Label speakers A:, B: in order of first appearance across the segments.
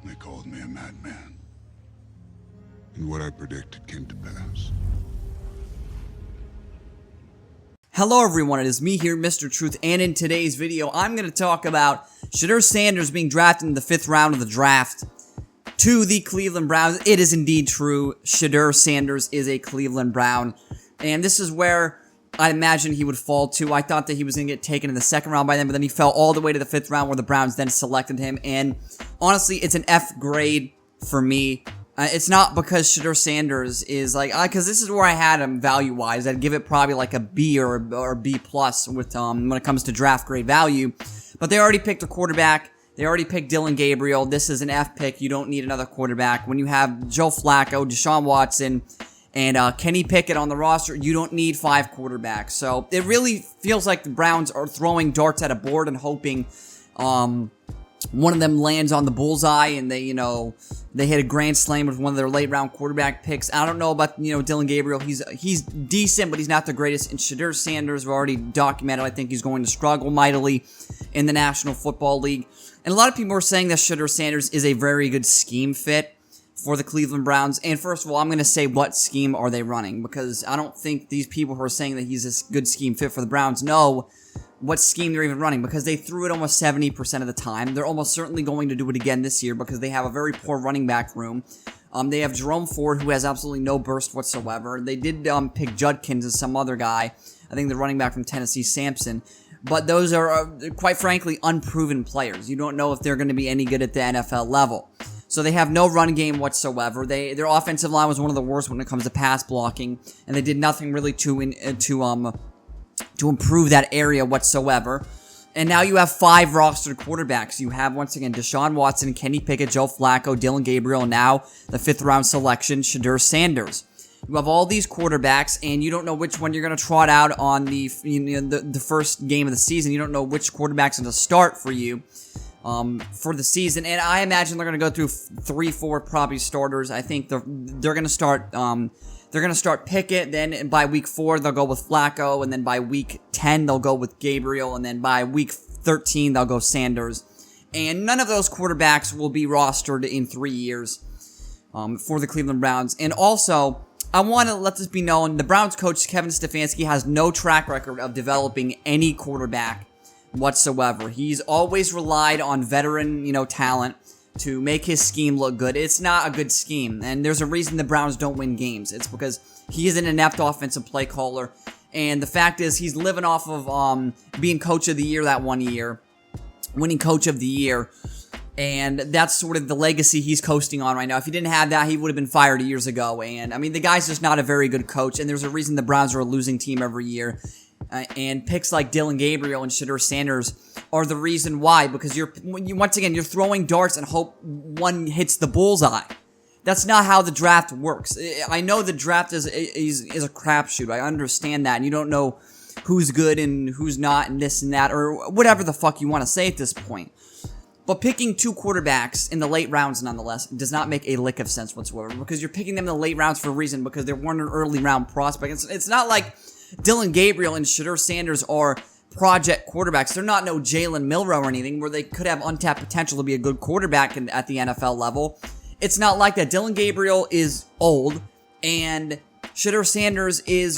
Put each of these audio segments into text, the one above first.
A: They called me a madman. And what I predicted came to pass.
B: Hello everyone, it is me here, Mr. Truth, and in today's video, I'm going to talk about Shedeur Sanders being drafted in the 5th round of the draft to the Cleveland Browns. It is indeed true, Shedeur Sanders is a Cleveland Brown, and this is where I imagine he would fall to. I thought that he was going to get taken in the 2nd round by them, but then he fell all the way to the 5th round where the Browns then selected him, and honestly, it's an F grade for me. It's not because Shedeur Sanders is like, because this is where I had him value-wise. I'd give it probably like a B or B plus with when it comes to draft grade value. But they already picked a quarterback. They already picked Dillon Gabriel. This is an F pick. You don't need another quarterback. When you have Joe Flacco, Deshaun Watson, and Kenny Pickett on the roster, you don't need 5 quarterbacks. So it really feels like the Browns are throwing darts at a board and hoping one of them lands on the bullseye and they hit a grand slam with one of their late round quarterback picks. I don't know about, Dillon Gabriel. He's decent, but he's not the greatest. And Shedeur Sanders, we've already documented, I think he's going to struggle mightily in the National Football League. And a lot of people are saying that Shedeur Sanders is a very good scheme fit for the Cleveland Browns. And first of all, I'm going to say, what scheme are they running? Because I don't think these people who are saying that he's a good scheme fit for the Browns know what scheme they're even running, because they threw it almost 70% of the time. They're almost certainly going to do it again this year because they have a very poor running back room. They have Jerome Ford, who has absolutely no burst whatsoever. They did pick Judkins as some other guy. I think the running back from Tennessee, Sampson. But those are, quite frankly, unproven players. You don't know if they're going to be any good at the NFL level. So they have no run game whatsoever. Their offensive line was one of the worst when it comes to pass blocking, and they did nothing really to improve that area whatsoever. And now you have 5 rostered quarterbacks. You have, once again, Deshaun Watson, Kenny Pickett, Joe Flacco, Dillon Gabriel, and now the 5th round selection, Shedeur Sanders. You have all these quarterbacks, and you don't know which one you're going to trot out on the first game of the season. You don't know which quarterback's going to start for you for the season. And I imagine they're going to go through 3-4 probably starters. I think they're going to start They're going to start Pickett, then by week 4, they'll go with Flacco, and then by week 10, they'll go with Gabriel, and then by week 13, they'll go Sanders. And none of those quarterbacks will be rostered in 3 years for the Cleveland Browns. And also, I want to let this be known, the Browns coach, Kevin Stefanski, has no track record of developing any quarterback whatsoever. He's always relied on veteran, talent to make his scheme look good. It's not a good scheme, and there's a reason the Browns don't win games. It's because he is an inept offensive play caller, and the fact is he's living off of being coach of the year that one year, winning coach of the year, and that's sort of the legacy he's coasting on right now. If he didn't have that, he would have been fired years ago, and I memean, the guy's just not a very good coach, and there's a reason the Browns are a losing team every year. And picks like Dillon Gabriel and Shedeur Sanders are the reason why, because once again, you're throwing darts and hope one hits the bullseye. That's not how the draft works. I know the draft is a crapshoot. I understand that, and you don't know who's good and who's not, and this and that, or whatever the fuck you want to say at this point. But picking 2 quarterbacks in the late rounds, nonetheless, does not make a lick of sense whatsoever, because you're picking them in the late rounds for a reason, because they weren't an early round prospect. It's not like Dillon Gabriel and Shedeur Sanders are project quarterbacks. They're not no Jalen Milroe or anything where they could have untapped potential to be a good quarterback at the NFL level. It's not like that. Dillon Gabriel is old, and Shedeur Sanders is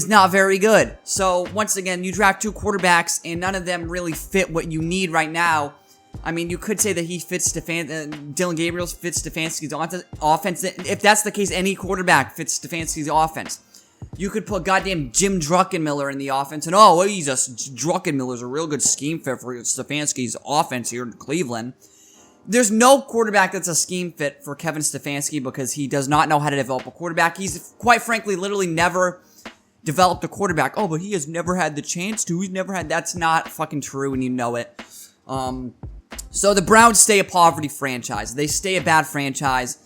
B: not very good. So, once again, you draft 2 quarterbacks, and none of them really fit what you need right now. I mean, you could say that he fits Dillon Gabriel fits Stefanski's offense. If that's the case, any quarterback fits Stefanski's offense. You could put goddamn Jim Druckenmiller in the offense, and Druckenmiller's a real good scheme fit for Stefanski's offense here in Cleveland. There's no quarterback that's a scheme fit for Kevin Stefanski because he does not know how to develop a quarterback. He's, quite frankly, literally never developed a quarterback. Oh, but he has never had the chance to. That's not fucking true, and you know it. So the Browns stay a poverty franchise. They stay a bad franchise.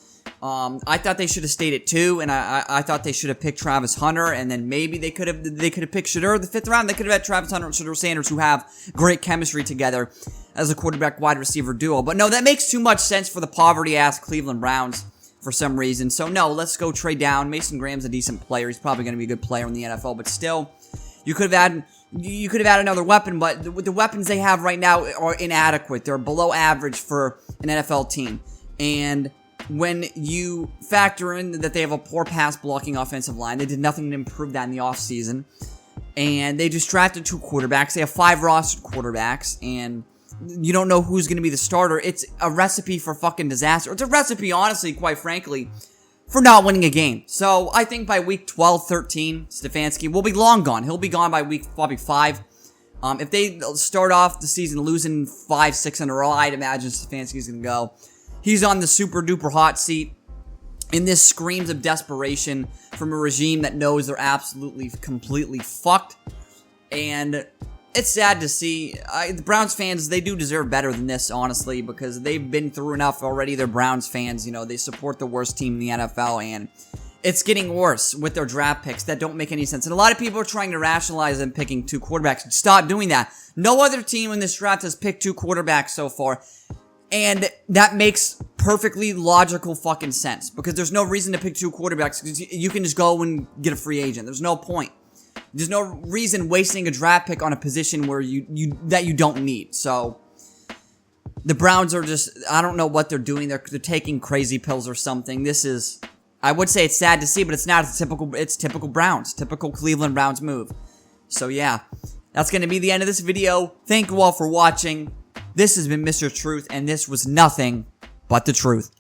B: I thought they should have stayed at 2, and I thought they should have picked Travis Hunter, and then maybe they could have picked Shedeur the 5th round. They could have had Travis Hunter and Shedeur Sanders, who have great chemistry together as a quarterback wide receiver duo. But no, that makes too much sense for the poverty ass Cleveland Browns for some reason. So no, let's go trade down. Mason Graham's a decent player. He's probably going to be a good player in the NFL, but still, you could have had You could have had another weapon, but the weapons they have right now are inadequate. They're below average for an NFL team. And when you factor in that they have a poor pass blocking offensive line, they did nothing to improve that in the offseason. And they just drafted 2 quarterbacks. They have 5 rostered quarterbacks, and you don't know who's going to be the starter. It's a recipe for fucking disaster. It's a recipe, honestly, quite frankly, for not winning a game. So I think by week 12, 13, Stefanski will be long gone. He'll be gone by week probably 5. If they start off the season losing 5, 6 in a row, I'd imagine Stefanski's going to go. He's on the super duper hot seat. And this screams of desperation from a regime that knows they're absolutely, completely fucked. And it's sad to see. The Browns fans, they do deserve better than this, honestly, because they've been through enough already. They're Browns fans. You know, they support the worst team in the NFL, and it's getting worse with their draft picks that don't make any sense. And a lot of people are trying to rationalize them picking 2 quarterbacks. Stop doing that. No other team in this draft has picked 2 quarterbacks so far. And that makes perfectly logical fucking sense, because there's no reason to pick 2 quarterbacks, because you can just go and get a free agent. There's no point. There's no reason wasting a draft pick on a position where that you don't need. So the Browns are just, I don't know what they're doing. They're taking crazy pills or something. This is, I would say it's sad to see, but it's not. It's typical Browns, typical Cleveland Browns move. So yeah, that's going to be the end of this video. Thank you all for watching. This has been Mr. Truth, and this was nothing but the truth.